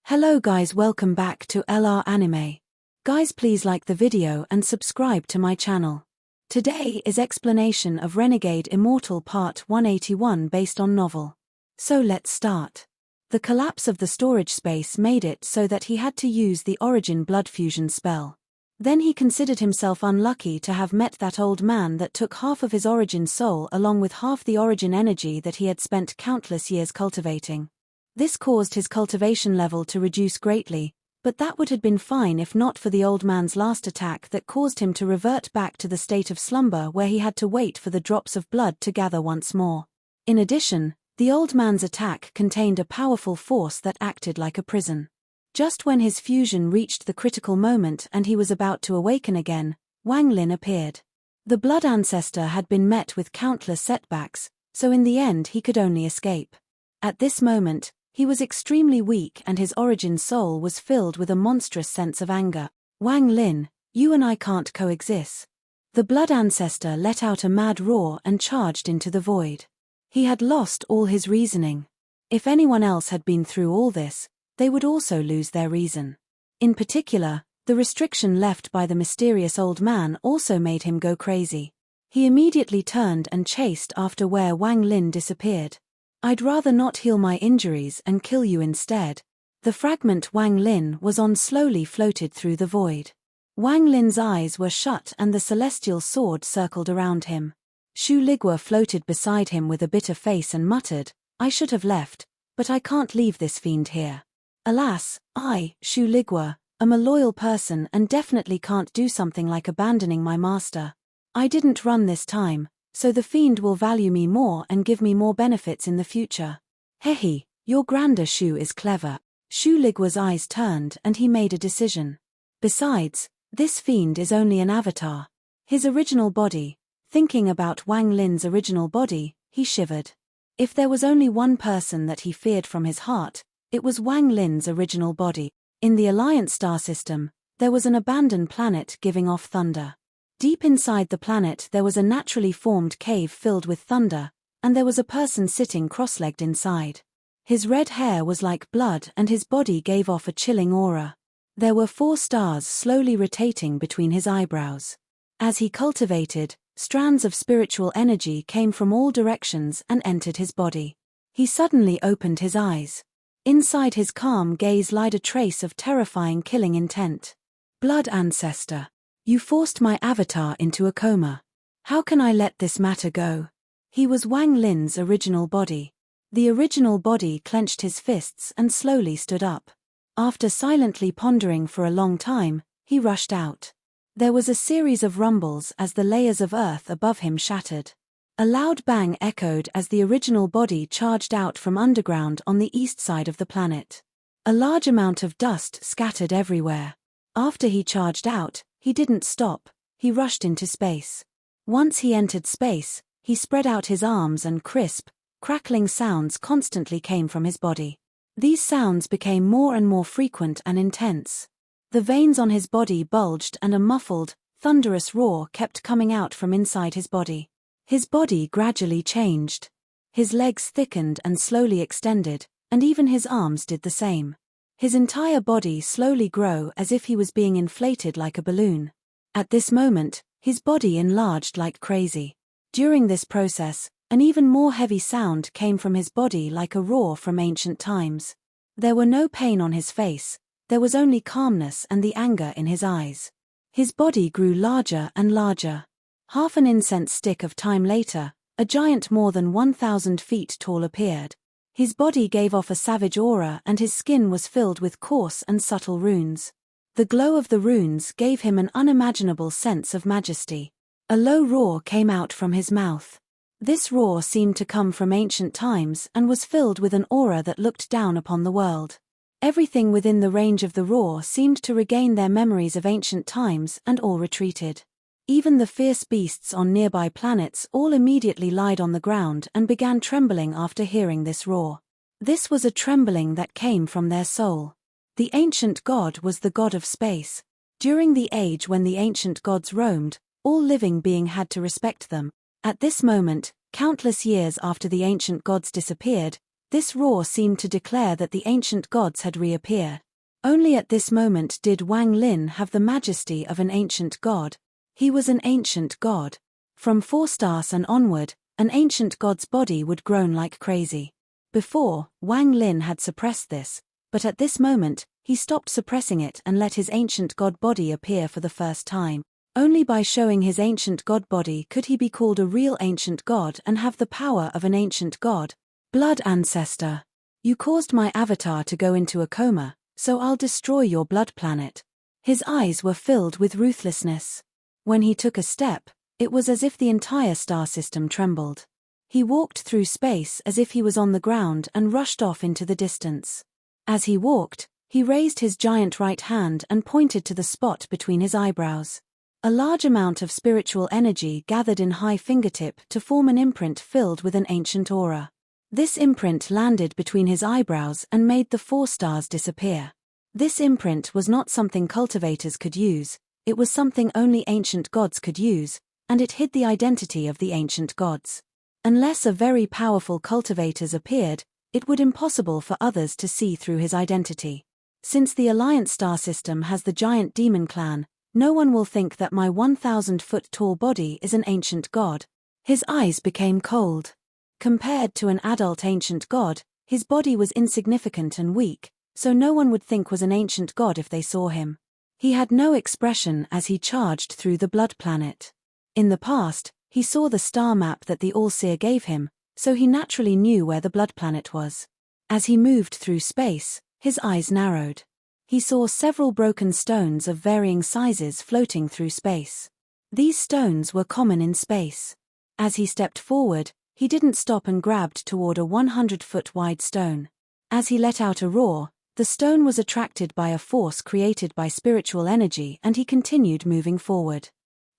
Hello guys, welcome back to LR Anime. Guys, please like the video and subscribe to my channel. Today is explanation of Renegade Immortal Part 181 based on novel. So let's start. The collapse of the storage space made it so that he had to use the Origin blood fusion spell. Then he considered himself unlucky to have met that old man that took half of his Origin soul along with half the Origin energy that he had spent countless years cultivating. This caused his cultivation level to reduce greatly, but that would have been fine if not for the old man's last attack that caused him to revert back to the state of slumber where he had to wait for the drops of blood to gather once more. In addition, the old man's attack contained a powerful force that acted like a prison. Just when his fusion reached the critical moment and he was about to awaken again, Wang Lin appeared. The blood ancestor had been met with countless setbacks, so in the end he could only escape. At this moment, he was extremely weak and his Origin soul was filled with a monstrous sense of anger. Wang Lin, you and I can't coexist. The blood ancestor let out a mad roar and charged into the void. He had lost all his reasoning. If anyone else had been through all this, they would also lose their reason. In particular, the restriction left by the mysterious old man also made him go crazy. He immediately turned and chased after where Wang Lin disappeared. I'd rather not heal my injuries and kill you instead. The fragment Wang Lin was on slowly floated through the void. Wang Lin's eyes were shut and the celestial sword circled around him. Shu Ligua floated beside him with a bitter face and muttered, I should have left, but I can't leave this fiend here. Alas, I, Shu Ligua, am a loyal person and definitely can't do something like abandoning my master. I didn't run this time, so the fiend will value me more and give me more benefits in the future. Hehe, your grander Shu is clever. Shu Ligua's eyes turned and he made a decision. Besides, this fiend is only an avatar. His original body. Thinking about Wang Lin's original body, he shivered. If there was only one person that he feared from his heart, it was Wang Lin's original body. In the Alliance star system, there was an abandoned planet giving off thunder. Deep inside the planet there was a naturally formed cave filled with thunder, and there was a person sitting cross-legged inside. His red hair was like blood and his body gave off a chilling aura. There were 4 stars slowly rotating between his eyebrows. As he cultivated, strands of spiritual energy came from all directions and entered his body. He suddenly opened his eyes. Inside his calm gaze lied a trace of terrifying killing intent. Blood ancestor. You forced my avatar into a coma. How can I let this matter go? He was Wang Lin's original body. The original body clenched his fists and slowly stood up. After silently pondering for a long time, he rushed out. There was a series of rumbles as the layers of earth above him shattered. A loud bang echoed as the original body charged out from underground on the east side of the planet. A large amount of dust scattered everywhere. After he charged out, he didn't stop, he rushed into space. Once he entered space, he spread out his arms and crisp, crackling sounds constantly came from his body. These sounds became more and more frequent and intense. The veins on his body bulged and a muffled, thunderous roar kept coming out from inside his body. His body gradually changed. His legs thickened and slowly extended, and even his arms did the same. His entire body slowly grew as if he was being inflated like a balloon. At this moment, his body enlarged like crazy. During this process, an even more heavy sound came from his body like a roar from ancient times. There were no pain on his face, there was only calmness and the anger in his eyes. His body grew larger and larger. Half an incense stick of time later, a giant more than 1,000 feet tall appeared. His body gave off a savage aura and his skin was filled with coarse and subtle runes. The glow of the runes gave him an unimaginable sense of majesty. A low roar came out from his mouth. This roar seemed to come from ancient times and was filled with an aura that looked down upon the world. Everything within the range of the roar seemed to regain their memories of ancient times and all retreated. Even the fierce beasts on nearby planets all immediately lied on the ground and began trembling after hearing this roar. This was a trembling that came from their soul. The ancient god was the god of space. During the age when the ancient gods roamed, all living being had to respect them. At this moment, countless years after the ancient gods disappeared, This roar seemed to declare that the ancient gods had reappeared. Only at this moment did Wang Lin have the majesty of an ancient god. He was an ancient god. From 4 stars and onward, an ancient god's body would groan like crazy. Before, Wang Lin had suppressed this, but at this moment, he stopped suppressing it and let his ancient god body appear for the first time. Only by showing his ancient god body could he be called a real ancient god and have the power of an ancient god. Blood ancestor. You caused my avatar to go into a coma, so I'll destroy your blood planet. His eyes were filled with ruthlessness. When he took a step, it was as if the entire star system trembled. He walked through space as if he was on the ground and rushed off into the distance. As he walked, he raised his giant right hand and pointed to the spot between his eyebrows. A large amount of spiritual energy gathered in high fingertip to form an imprint filled with an ancient aura. This imprint landed between his eyebrows and made the 4 stars disappear. This imprint was not something cultivators could use, it was something only ancient gods could use, and it hid the identity of the ancient gods. Unless a very powerful cultivators appeared, it would be impossible for others to see through his identity. Since the Alliance star system has the giant demon clan, no one will think that my 1,000-foot-tall body is an ancient god. His eyes became cold. Compared to an adult ancient god, his body was insignificant and weak, so no one would think was an ancient god if they saw him. He had no expression as he charged through the blood planet. In the past, he saw the star map that the All-Seer gave him, so he naturally knew where the blood planet was. As he moved through space, his eyes narrowed. He saw several broken stones of varying sizes floating through space. These stones were common in space. As he stepped forward, he didn't stop and grabbed toward a 100-foot-wide stone. As he let out a roar, the stone was attracted by a force created by spiritual energy and he continued moving forward.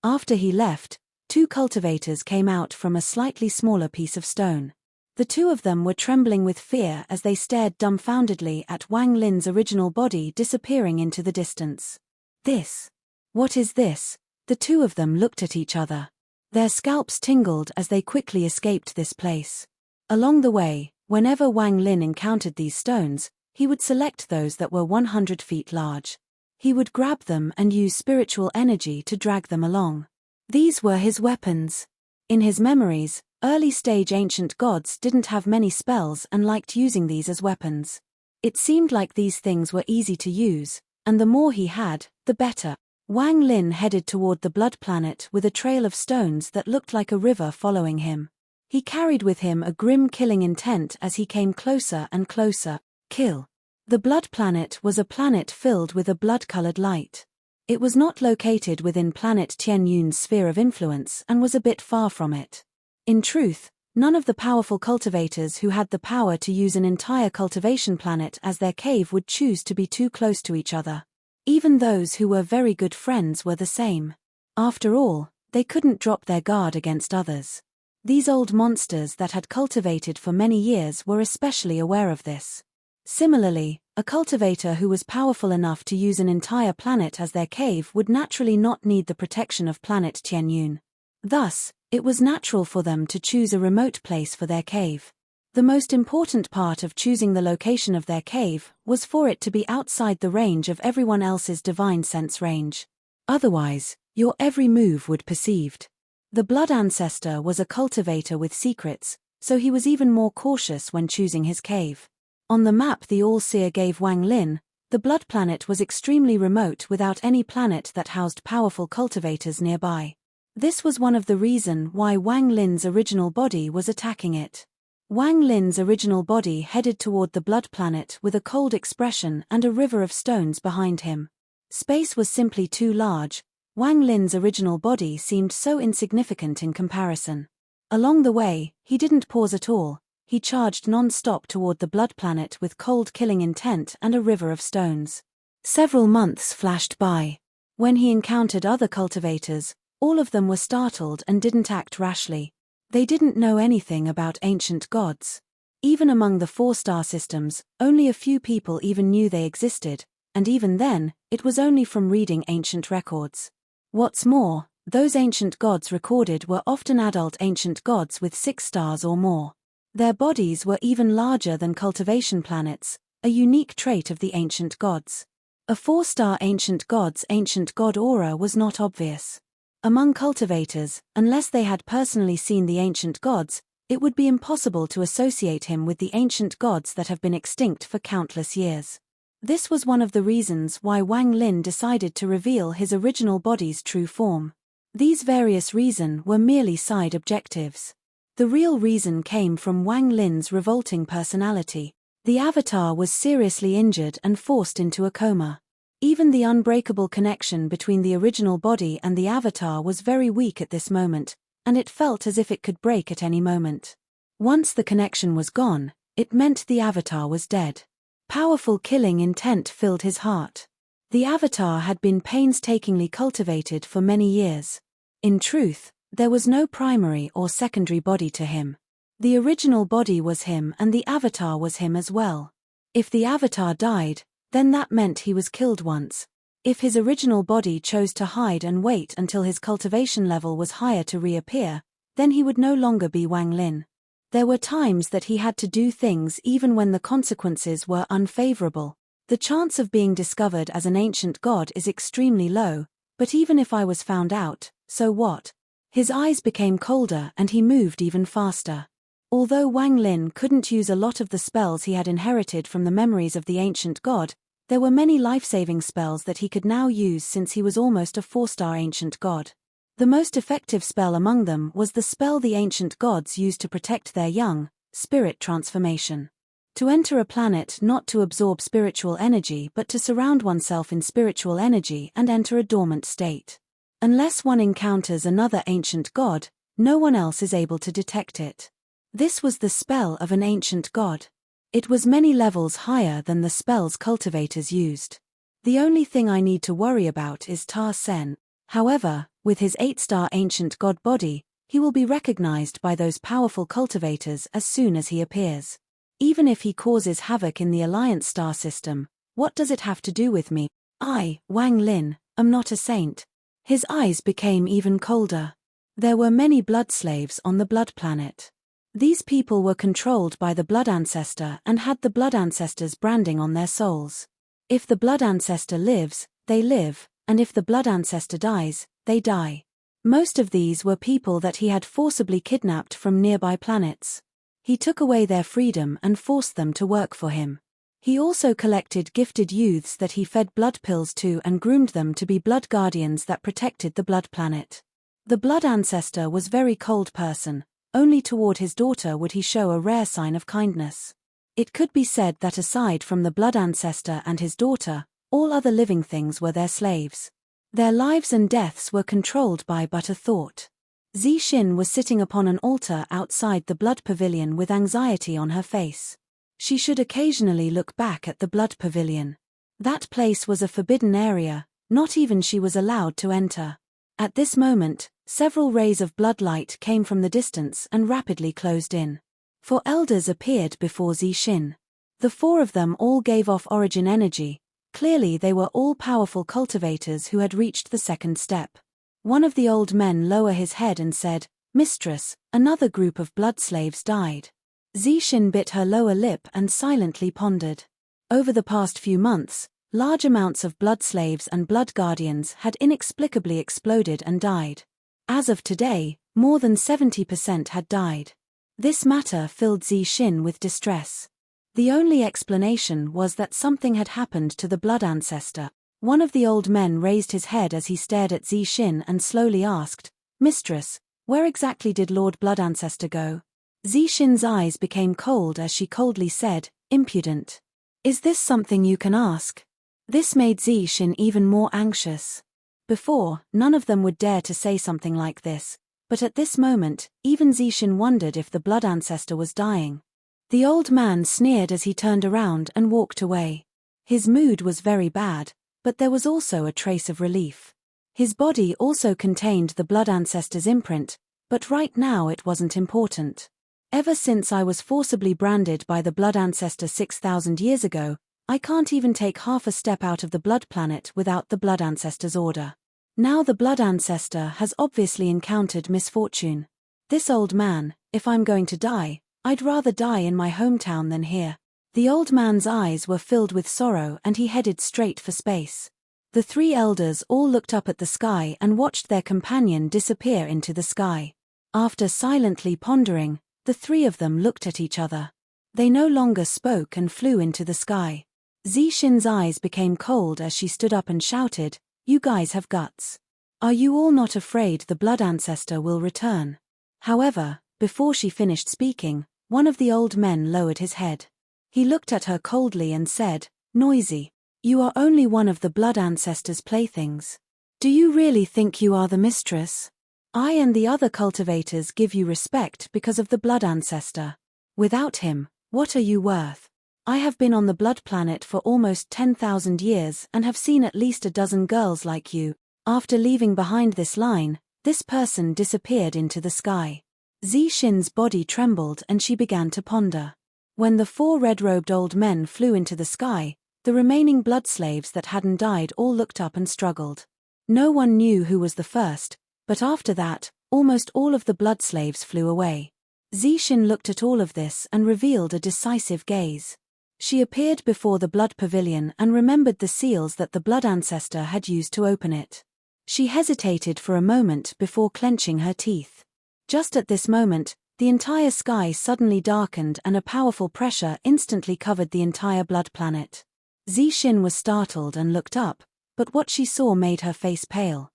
After he left, 2 cultivators came out from a slightly smaller piece of stone. The 2 of them were trembling with fear as they stared dumbfoundedly at Wang Lin's original body disappearing into the distance. This? What is this? The 2 of them looked at each other. Their scalps tingled as they quickly escaped this place. Along the way, whenever Wang Lin encountered these stones, he would select those that were 100 feet large. He would grab them and use spiritual energy to drag them along. These were his weapons. In his memories, early-stage ancient gods didn't have many spells and liked using these as weapons. It seemed like these things were easy to use, and the more he had, the better. Wang Lin headed toward the blood planet with a trail of stones that looked like a river following him. He carried with him a grim killing intent as he came closer and closer. Kill. The blood planet was a planet filled with a blood-colored light. It was not located within planet Tianyun's sphere of influence and was a bit far from it. In truth, none of the powerful cultivators who had the power to use an entire cultivation planet as their cave would choose to be too close to each other. Even those who were very good friends were the same. After all, they couldn't drop their guard against others. These old monsters that had cultivated for many years were especially aware of this. Similarly, a cultivator who was powerful enough to use an entire planet as their cave would naturally not need the protection of planet Tianyun. Thus, it was natural for them to choose a remote place for their cave. The most important part of choosing the location of their cave was for it to be outside the range of everyone else's divine sense range. Otherwise, your every move would be perceived. The blood ancestor was a cultivator with secrets, so he was even more cautious when choosing his cave. On the map the All-Seer gave Wang Lin, the blood planet was extremely remote without any planet that housed powerful cultivators nearby. This was one of the reasons why Wang Lin's original body was attacking it. Wang Lin's original body headed toward the blood planet with a cold expression and a river of stones behind him. Space was simply too large. Wang Lin's original body seemed so insignificant in comparison. Along the way, he didn't pause at all. He charged non-stop toward the blood planet with cold killing intent and a river of stones. Several months flashed by. When he encountered other cultivators, all of them were startled and didn't act rashly. They didn't know anything about ancient gods. Even among the 4-star systems, only a few people even knew they existed, and even then, it was only from reading ancient records. What's more, those ancient gods recorded were often adult ancient gods with 6 stars or more. Their bodies were even larger than cultivation planets, a unique trait of the ancient gods. A 4-star ancient god's ancient god aura was not obvious. Among cultivators, unless they had personally seen the ancient gods, it would be impossible to associate him with the ancient gods that have been extinct for countless years. This was one of the reasons why Wang Lin decided to reveal his original body's true form. These various reasons were merely side objectives. The real reason came from Wang Lin's revolting personality. The avatar was seriously injured and forced into a coma. Even the unbreakable connection between the original body and the avatar was very weak at this moment, and it felt as if it could break at any moment. Once the connection was gone, it meant the avatar was dead. Powerful killing intent filled his heart. The avatar had been painstakingly cultivated for many years. In truth, there was no primary or secondary body to him. The original body was him and the avatar was him as well. If the avatar died, then that meant he was killed once. If his original body chose to hide and wait until his cultivation level was higher to reappear, then he would no longer be Wang Lin. There were times that he had to do things even when the consequences were unfavorable. The chance of being discovered as an ancient god is extremely low, but even if I was found out, so what? His eyes became colder and he moved even faster. Although Wang Lin couldn't use a lot of the spells he had inherited from the memories of the ancient god, there were many life-saving spells that he could now use since he was almost a 4-star ancient god. The most effective spell among them was the spell the ancient gods used to protect their young, spirit transformation. To enter a planet not to absorb spiritual energy but to surround oneself in spiritual energy and enter a dormant state. Unless one encounters another ancient god, no one else is able to detect it. This was the spell of an ancient god. It was many levels higher than the spells cultivators used. The only thing I need to worry about is Ta Sen. However, with his 8-star ancient god body, he will be recognized by those powerful cultivators as soon as he appears. Even if he causes havoc in the Alliance star system, what does it have to do with me? I, Wang Lin, am not a saint. His eyes became even colder. There were many blood slaves on the blood planet. These people were controlled by the blood ancestor and had the blood ancestor's branding on their souls. If the blood ancestor lives, they live, and if the blood ancestor dies, they die. Most of these were people that he had forcibly kidnapped from nearby planets. He took away their freedom and forced them to work for him. He also collected gifted youths that he fed blood pills to and groomed them to be blood guardians that protected the blood planet. The blood ancestor was a very cold person. Only toward his daughter would he show a rare sign of kindness. It could be said that aside from the blood ancestor and his daughter, all other living things were their slaves. Their lives and deaths were controlled by but a thought. Zixin was sitting upon an altar outside the blood pavilion with anxiety on her face. She should occasionally look back at the blood pavilion. That place was a forbidden area, not even she was allowed to enter. At this moment, several rays of blood light came from the distance and rapidly closed in. 4 elders appeared before Zixin. The 4 of them all gave off origin energy. Clearly they were all powerful cultivators who had reached the second step. One of the old men lowered his head and said, "Mistress, another group of blood slaves died." Zixin bit her lower lip and silently pondered. Over the past few months, large amounts of blood slaves and blood guardians had inexplicably exploded and died. As of today, more than 70% had died. This matter filled Zixin with distress. The only explanation was that something had happened to the blood ancestor. One of the old men raised his head as he stared at Zixin and slowly asked, "Mistress, where exactly did Lord Blood Ancestor go?" Zixin's eyes became cold as she coldly said, "Impudent. Is this something you can ask?" This made Zixin even more anxious. Before, none of them would dare to say something like this, but at this moment, even Zixin wondered if the blood ancestor was dying. The old man sneered as he turned around and walked away. His mood was very bad, but there was also a trace of relief. His body also contained the blood ancestor's imprint, but right now it wasn't important. Ever since I was forcibly branded by the blood ancestor 6,000 years ago, I can't even take half a step out of the blood planet without the blood ancestor's order. Now the blood ancestor has obviously encountered misfortune. This old man, if I'm going to die, I'd rather die in my hometown than here. The old man's eyes were filled with sorrow and he headed straight for space. The three elders all looked up at the sky and watched their companion disappear into the sky. After silently pondering, the three of them looked at each other. They no longer spoke and flew into the sky. Zixin's eyes became cold as she stood up and shouted, "You guys have guts. Are you all not afraid the blood ancestor will return?" However, before she finished speaking, one of the old men lowered his head. He looked at her coldly and said, "Noisy. You are only one of the blood ancestor's playthings. Do you really think you are the mistress? I and the other cultivators give you respect because of the blood ancestor. Without him, what are you worth? I have been on the blood planet for almost 10,000 years and have seen at least a dozen girls like you." After leaving behind this line, this person disappeared into the sky. Zixin's body trembled and she began to ponder. When the four red-robed old men flew into the sky, the remaining blood slaves that hadn't died all looked up and struggled. No one knew who was the first, but after that, almost all of the blood slaves flew away. Zixin looked at all of this and revealed a decisive gaze. She appeared before the blood pavilion and remembered the seals that the blood ancestor had used to open it. She hesitated for a moment before clenching her teeth. Just at this moment, the entire sky suddenly darkened and a powerful pressure instantly covered the entire blood planet. Zixin was startled and looked up, but what she saw made her face pale.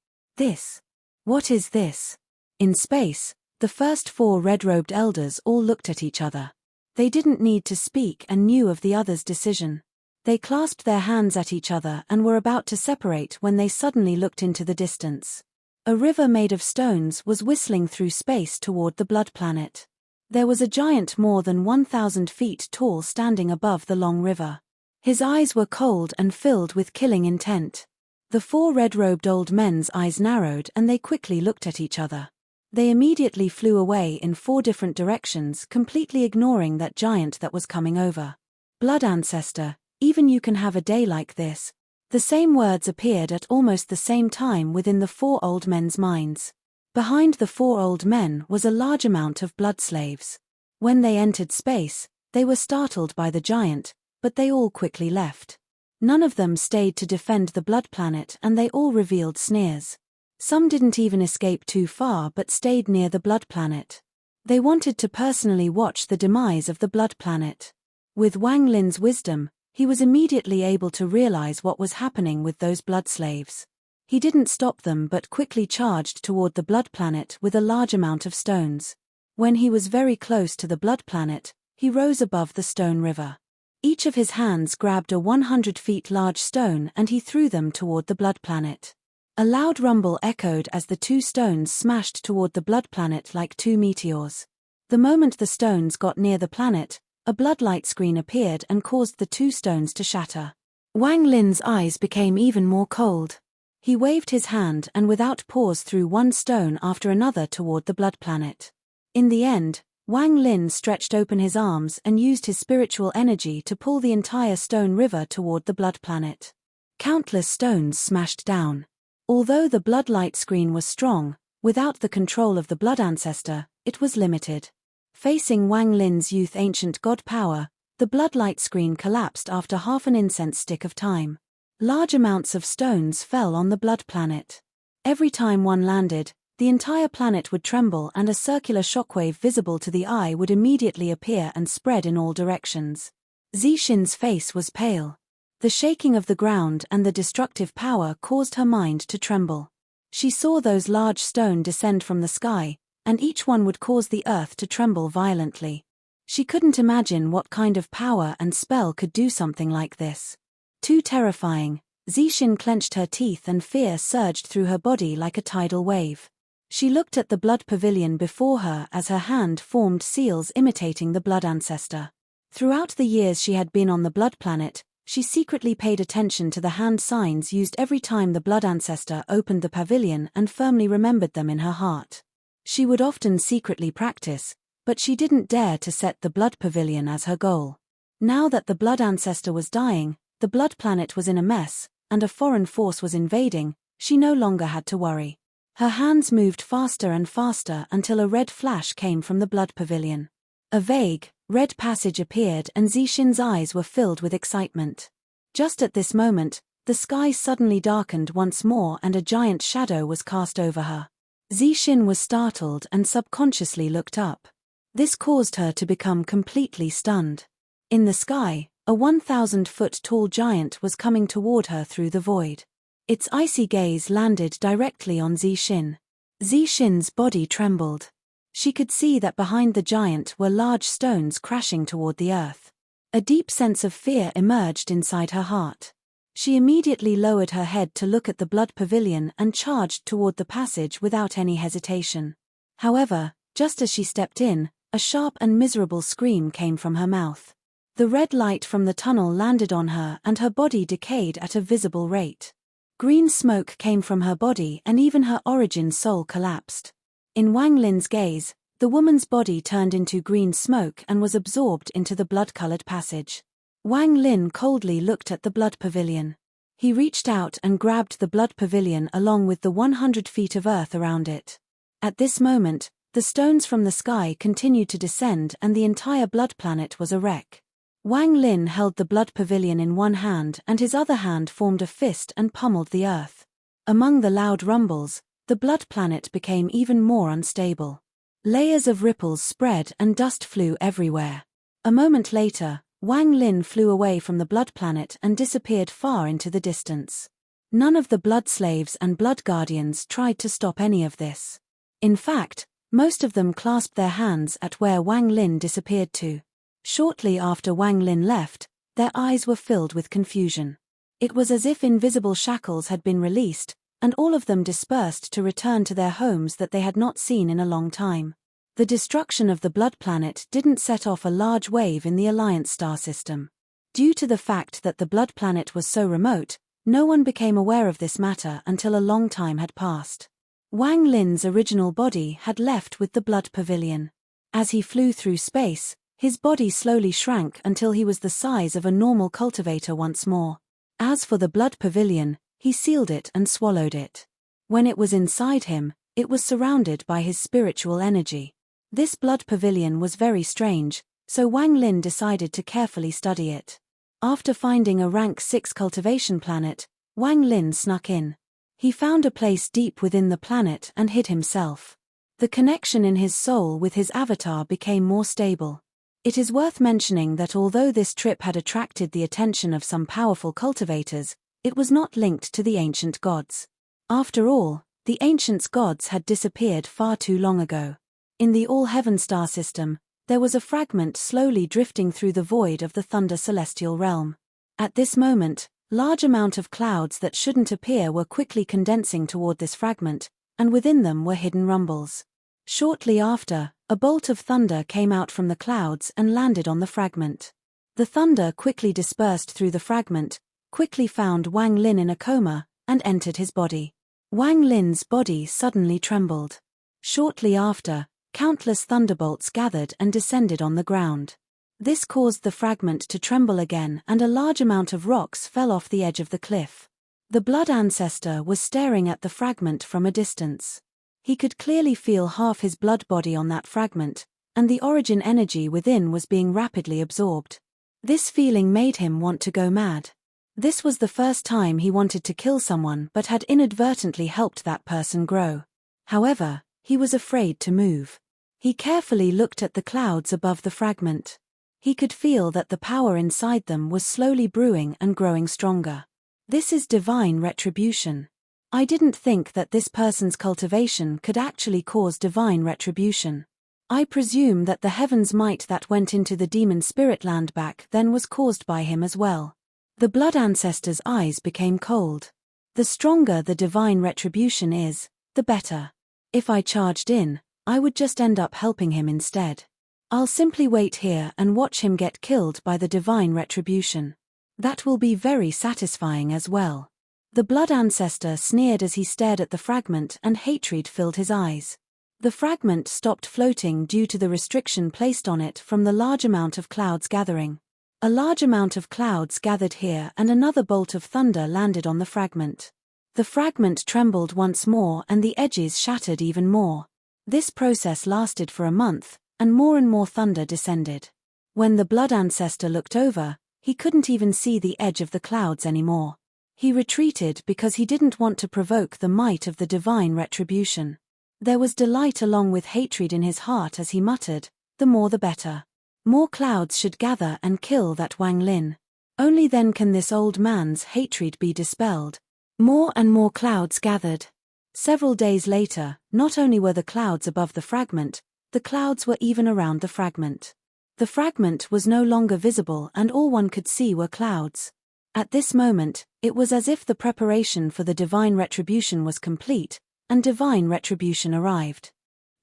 What is this? In space, the first four red-robed elders all looked at each other. They didn't need to speak and knew of the other's decision. They clasped their hands at each other and were about to separate when they suddenly looked into the distance. A river made of stones was whistling through space toward the blood planet. There was a giant more than 1,000 feet tall standing above the long river. His eyes were cold and filled with killing intent. The four red-robed old men's eyes narrowed and they quickly looked at each other. They immediately flew away in four different directions, completely ignoring that giant that was coming over. "Blood ancestor, even you can have a day like this." The same words appeared at almost the same time within the four old men's minds. Behind the four old men was a large amount of blood slaves. When they entered space, they were startled by the giant, but they all quickly left. None of them stayed to defend the blood planet and they all revealed sneers. Some didn't even escape too far but stayed near the blood planet. They wanted to personally watch the demise of the blood planet. With Wang Lin's wisdom, he was immediately able to realize what was happening with those blood slaves. He didn't stop them but quickly charged toward the blood planet with a large amount of stones. When he was very close to the blood planet, he rose above the stone river. Each of his hands grabbed a 100 feet large stone and he threw them toward the blood planet. A loud rumble echoed as the two stones smashed toward the blood planet like two meteors. The moment the stones got near the planet, a blood light screen appeared and caused the two stones to shatter. Wang Lin's eyes became even more cold. He waved his hand and without pause threw one stone after another toward the blood planet. In the end, Wang Lin stretched open his arms and used his spiritual energy to pull the entire stone river toward the blood planet. Countless stones smashed down. Although the blood light screen was strong, without the control of the blood ancestor, it was limited. Facing Wang Lin's youth ancient god power, the blood light screen collapsed after half an incense stick of time. Large amounts of stones fell on the blood planet. Every time one landed, the entire planet would tremble and a circular shockwave visible to the eye would immediately appear and spread in all directions. Zixin's face was pale. The shaking of the ground and the destructive power caused her mind to tremble. She saw those large stones descend from the sky, and each one would cause the earth to tremble violently. She couldn't imagine what kind of power and spell could do something like this. Too terrifying, Zixin clenched her teeth and fear surged through her body like a tidal wave. She looked at the blood pavilion before her as her hand formed seals imitating the blood ancestor. Throughout the years she had been on the blood planet, she secretly paid attention to the hand signs used every time the blood ancestor opened the pavilion and firmly remembered them in her heart. She would often secretly practice, but she didn't dare to set the blood pavilion as her goal. Now that the blood ancestor was dying, the blood planet was in a mess, and a foreign force was invading, she no longer had to worry. Her hands moved faster and faster until a red flash came from the blood pavilion. A vague, red passage appeared and Zixin's eyes were filled with excitement. Just at this moment, the sky suddenly darkened once more and a giant shadow was cast over her. Zixin was startled and subconsciously looked up. This caused her to become completely stunned. In the sky, a 1,000-foot-tall giant was coming toward her through the void. Its icy gaze landed directly on Zixin. Zixin's body trembled. She could see that behind the giant were large stones crashing toward the earth. A deep sense of fear emerged inside her heart. She immediately lowered her head to look at the blood pavilion and charged toward the passage without any hesitation. However, just as she stepped in, a sharp and miserable scream came from her mouth. The red light from the tunnel landed on her and her body decayed at a visible rate. Green smoke came from her body and even her origin soul collapsed. In Wang Lin's gaze, the woman's body turned into green smoke and was absorbed into the blood-colored passage. Wang Lin coldly looked at the blood pavilion. He reached out and grabbed the blood pavilion along with the 100 feet of earth around it. At this moment, the stones from the sky continued to descend and the entire blood planet was a wreck. Wang Lin held the blood pavilion in one hand and his other hand formed a fist and pummeled the earth. Among the loud rumbles, the blood planet became even more unstable. Layers of ripples spread and dust flew everywhere. A moment later, Wang Lin flew away from the blood planet and disappeared far into the distance. None of the blood slaves and blood guardians tried to stop any of this. In fact, most of them clasped their hands at where Wang Lin disappeared to. Shortly after Wang Lin left, their eyes were filled with confusion. It was as if invisible shackles had been released, and all of them dispersed to return to their homes that they had not seen in a long time. The destruction of the blood planet didn't set off a large wave in the Alliance star system. Due to the fact that the blood planet was so remote, no one became aware of this matter until a long time had passed. Wang Lin's original body had left with the blood pavilion. As he flew through space, his body slowly shrank until he was the size of a normal cultivator once more. As for the blood pavilion, he sealed it and swallowed it. When it was inside him, it was surrounded by his spiritual energy. This blood pavilion was very strange, so Wang Lin decided to carefully study it. After finding a rank 6 cultivation planet, Wang Lin snuck in. He found a place deep within the planet and hid himself. The connection in his soul with his avatar became more stable. It is worth mentioning that although this trip had attracted the attention of some powerful cultivators, it was not linked to the ancient gods. After all, the ancient gods had disappeared far too long ago. In the All-Heaven star system, there was a fragment slowly drifting through the void of the Thunder Celestial Realm. At this moment, large amount of clouds that shouldn't appear were quickly condensing toward this fragment, and within them were hidden rumbles. Shortly after, a bolt of thunder came out from the clouds and landed on the fragment. The thunder quickly dispersed through the fragment, quickly found Wang Lin in a coma, and entered his body. Wang Lin's body suddenly trembled. Shortly after, countless thunderbolts gathered and descended on the ground. This caused the fragment to tremble again and a large amount of rocks fell off the edge of the cliff. The blood ancestor was staring at the fragment from a distance. He could clearly feel half his blood body on that fragment, and the origin energy within was being rapidly absorbed. This feeling made him want to go mad. This was the first time he wanted to kill someone but had inadvertently helped that person grow. However, he was afraid to move. He carefully looked at the clouds above the fragment. He could feel that the power inside them was slowly brewing and growing stronger. This is divine retribution. I didn't think that this person's cultivation could actually cause divine retribution. I presume that the heaven's might that went into the demon spirit land back then was caused by him as well. The blood ancestor's eyes became cold. The stronger the divine retribution is, the better. If I charged in, I would just end up helping him instead. I'll simply wait here and watch him get killed by the divine retribution. That will be very satisfying as well. The blood ancestor sneered as he stared at the fragment and hatred filled his eyes. The fragment stopped floating due to the restriction placed on it from the large amount of clouds gathering. A large amount of clouds gathered here and another bolt of thunder landed on the fragment. The fragment trembled once more and the edges shattered even more. This process lasted for a month, and more thunder descended. When the blood ancestor looked over, he couldn't even see the edge of the clouds anymore. He retreated because he didn't want to provoke the might of the divine retribution. There was delight along with hatred in his heart as he muttered, "The more the better. More clouds should gather and kill that Wang Lin. Only then can this old man's hatred be dispelled." More and more clouds gathered. Several days later, not only were the clouds above the fragment, the clouds were even around the fragment. The fragment was no longer visible and all one could see were clouds. At this moment, it was as if the preparation for the divine retribution was complete, and divine retribution arrived.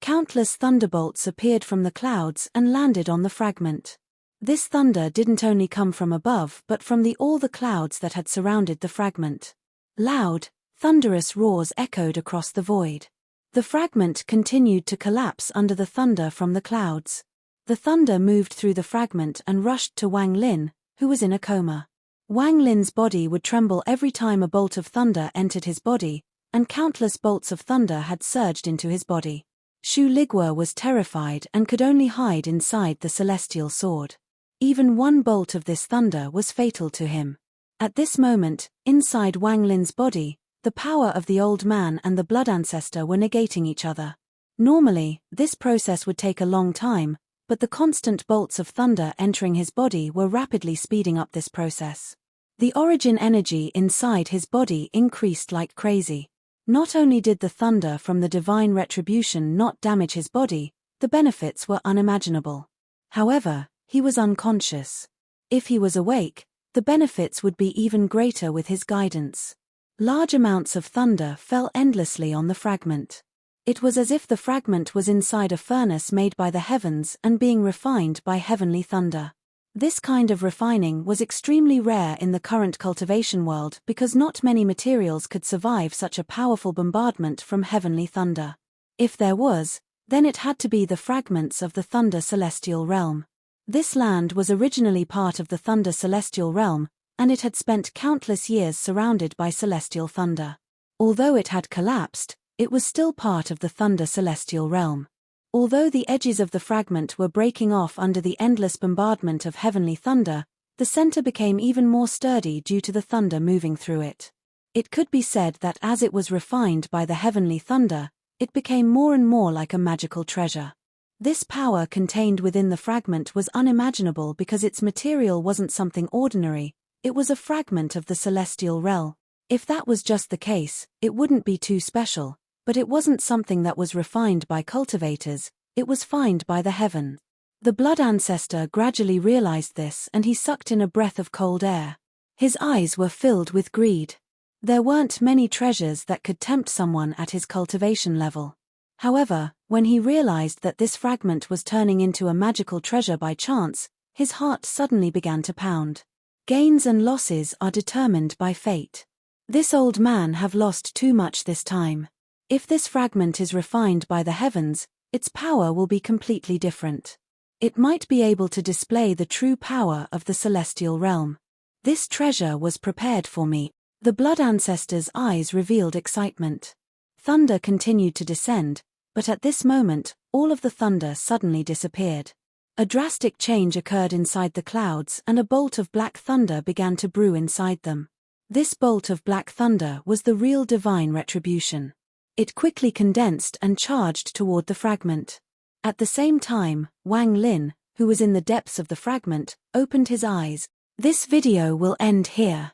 Countless thunderbolts appeared from the clouds and landed on the fragment. This thunder didn't only come from above but from all the clouds that had surrounded the fragment. Loud, thunderous roars echoed across the void. The fragment continued to collapse under the thunder from the clouds. The thunder moved through the fragment and rushed to Wang Lin, who was in a coma. Wang Lin's body would tremble every time a bolt of thunder entered his body, and countless bolts of thunder had surged into his body. Shu Ligua was terrified and could only hide inside the celestial sword. Even one bolt of this thunder was fatal to him. At this moment, inside Wang Lin's body, the power of the old man and the blood ancestor were negating each other. Normally, this process would take a long time, but the constant bolts of thunder entering his body were rapidly speeding up this process. The origin energy inside his body increased like crazy. Not only did the thunder from the divine retribution not damage his body, the benefits were unimaginable. However, he was unconscious. If he was awake, the benefits would be even greater with his guidance. Large amounts of thunder fell endlessly on the fragment. It was as if the fragment was inside a furnace made by the heavens and being refined by heavenly thunder. This kind of refining was extremely rare in the current cultivation world because not many materials could survive such a powerful bombardment from heavenly thunder. If there was, then it had to be the fragments of the Thunder Celestial Realm. This land was originally part of the Thunder Celestial Realm, and it had spent countless years surrounded by celestial thunder. Although it had collapsed, it was still part of the Thunder Celestial Realm. Although the edges of the fragment were breaking off under the endless bombardment of heavenly thunder, the center became even more sturdy due to the thunder moving through it. It could be said that as it was refined by the heavenly thunder, it became more and more like a magical treasure. This power contained within the fragment was unimaginable because its material wasn't something ordinary, it was a fragment of the celestial realm. If that was just the case, it wouldn't be too special. But it wasn't something that was refined by cultivators, it was fined by the heaven. The blood ancestor gradually realized this and he sucked in a breath of cold air. His eyes were filled with greed. There weren't many treasures that could tempt someone at his cultivation level. However, when he realized that this fragment was turning into a magical treasure by chance, his heart suddenly began to pound. Gains and losses are determined by fate. This old man have lost too much this time. If this fragment is refined by the heavens, its power will be completely different. It might be able to display the true power of the celestial realm. This treasure was prepared for me. The blood ancestor's eyes revealed excitement. Thunder continued to descend, but at this moment, all of the thunder suddenly disappeared. A drastic change occurred inside the clouds and a bolt of black thunder began to brew inside them. This bolt of black thunder was the real divine retribution. It quickly condensed and charged toward the fragment. At the same time, Wang Lin, who was in the depths of the fragment, opened his eyes. This video will end here.